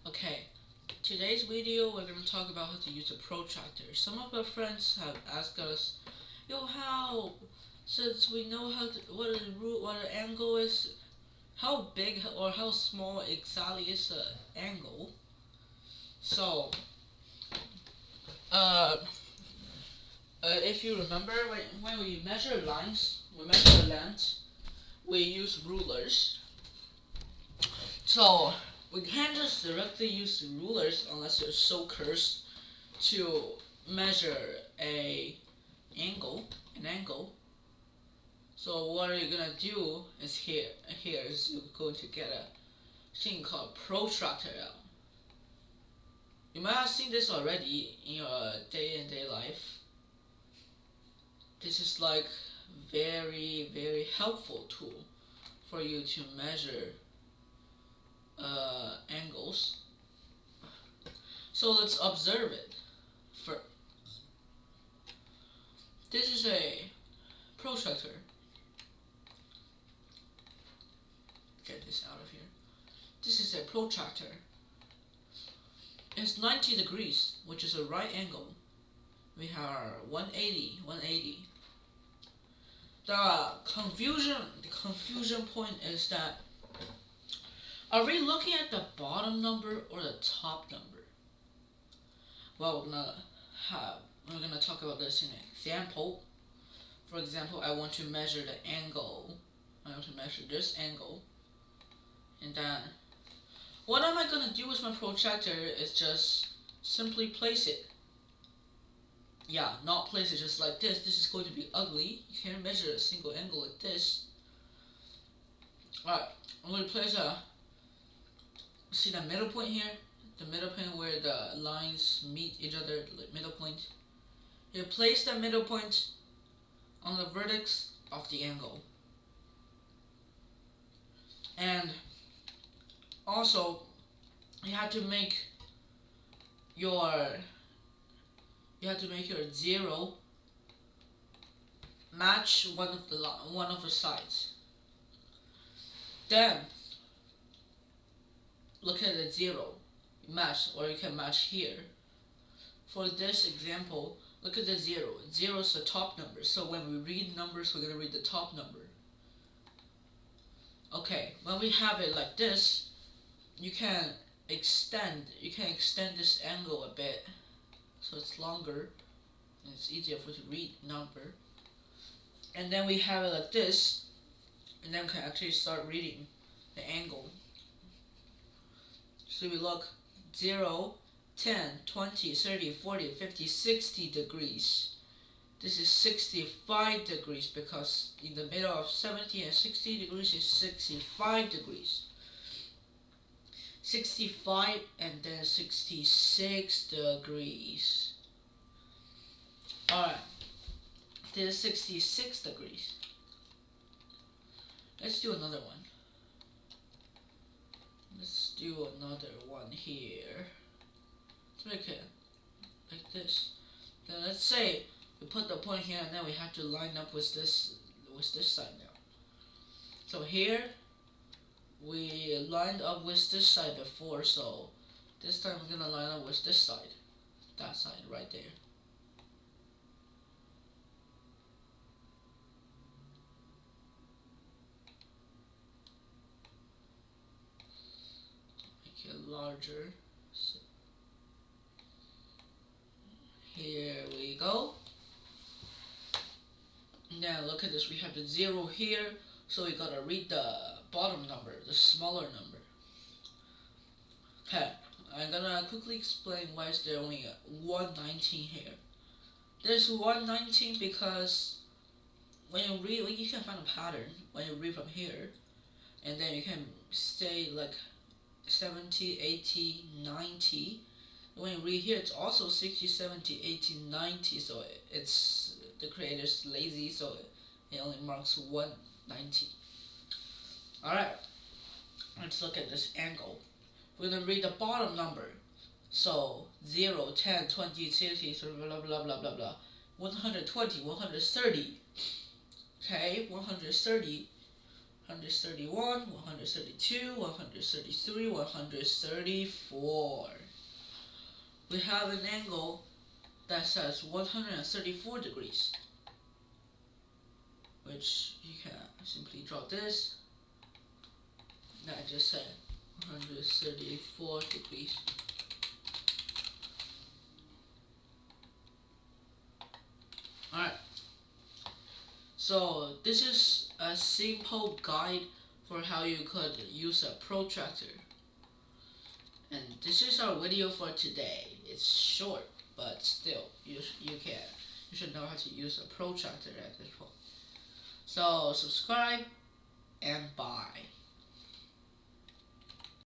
Okay, today's video we're going to talk about how to use a protractor. Some of our friends have asked us, yo, how, since we know what the angle is, how big or how small exactly is the angle? So, uh, if you remember, when we measure lines, we measure the length, we use rulers. So, we can't just directly use the rulers unless you're so cursed to measure an angle. So what you're gonna do is here is you're going to get a thing called protractor out. You might have seen this already in your day-to-day life. This is like very helpful tool for you to measure angles. So let's observe it. For this is a protractor. Get this out of here. This is a protractor. It's 90 degrees, which is a right angle. We have 180. The confusion point is that, are we looking at the bottom number or the top number? Well, we're gonna talk about this in an example. For example, I want to measure the angle. I want to measure this angle, and then what am I gonna do with my protractor is just simply place it. Yeah, not place it just like this. This is going to be ugly. You can't measure a single angle like this. Alright, I'm going to place see the middle point here? The middle point where the lines meet each other, the middle point. You place the middle point on the vertex of the angle. And also, you have to make your zero match one of the sides. Then look at the zero, match, or you can match here. For this example, look at the zero. Zero is the top number, so when we read numbers, we're gonna read the top number. Okay, when we have it like this, you can extend this angle a bit, so it's longer and it's easier for you to read number. And then we have it like this, and then we can actually start reading the angle. So we look 0, 10, 20, 30, 40, 50, 60 degrees. This is 65 degrees because in the middle of 70 and 60 degrees is 65 degrees. 65 and then 66 degrees. Alright, this is 66 degrees. Let's do another one. Let's do another one here. Let's make it like this. Then let's say we put the point here and then we have to line up with this side now. So here we lined up with this side before, so this time we're gonna line up with this side. That side right there. Make it larger. So here we go. Now look at this, we have the 0 here, so we gotta read the bottom number, the smaller number. Okay, I'm gonna quickly explain why is there only 119 here. There's 119 because when you read, you can find a pattern when you read from here, and then you can say like 70, 80, 90. When you read here, it's also 60, 70, 80, 90, so it's the creator's lazy, so it only marks 190. Alright, let's look at this angle. We're going to read the bottom number. So 0, 10, 20, 30, blah blah blah blah blah. 120, 130. Okay, 130. 131, 132, 133, 134. We have an angle that says 134 degrees, which you can simply draw this. That just said 134 degrees. Alright, so this is a simple guide for how you could use a protractor. And this is our video for today. It's short, but still, you should know how to use a protractor at this point. So subscribe and bye.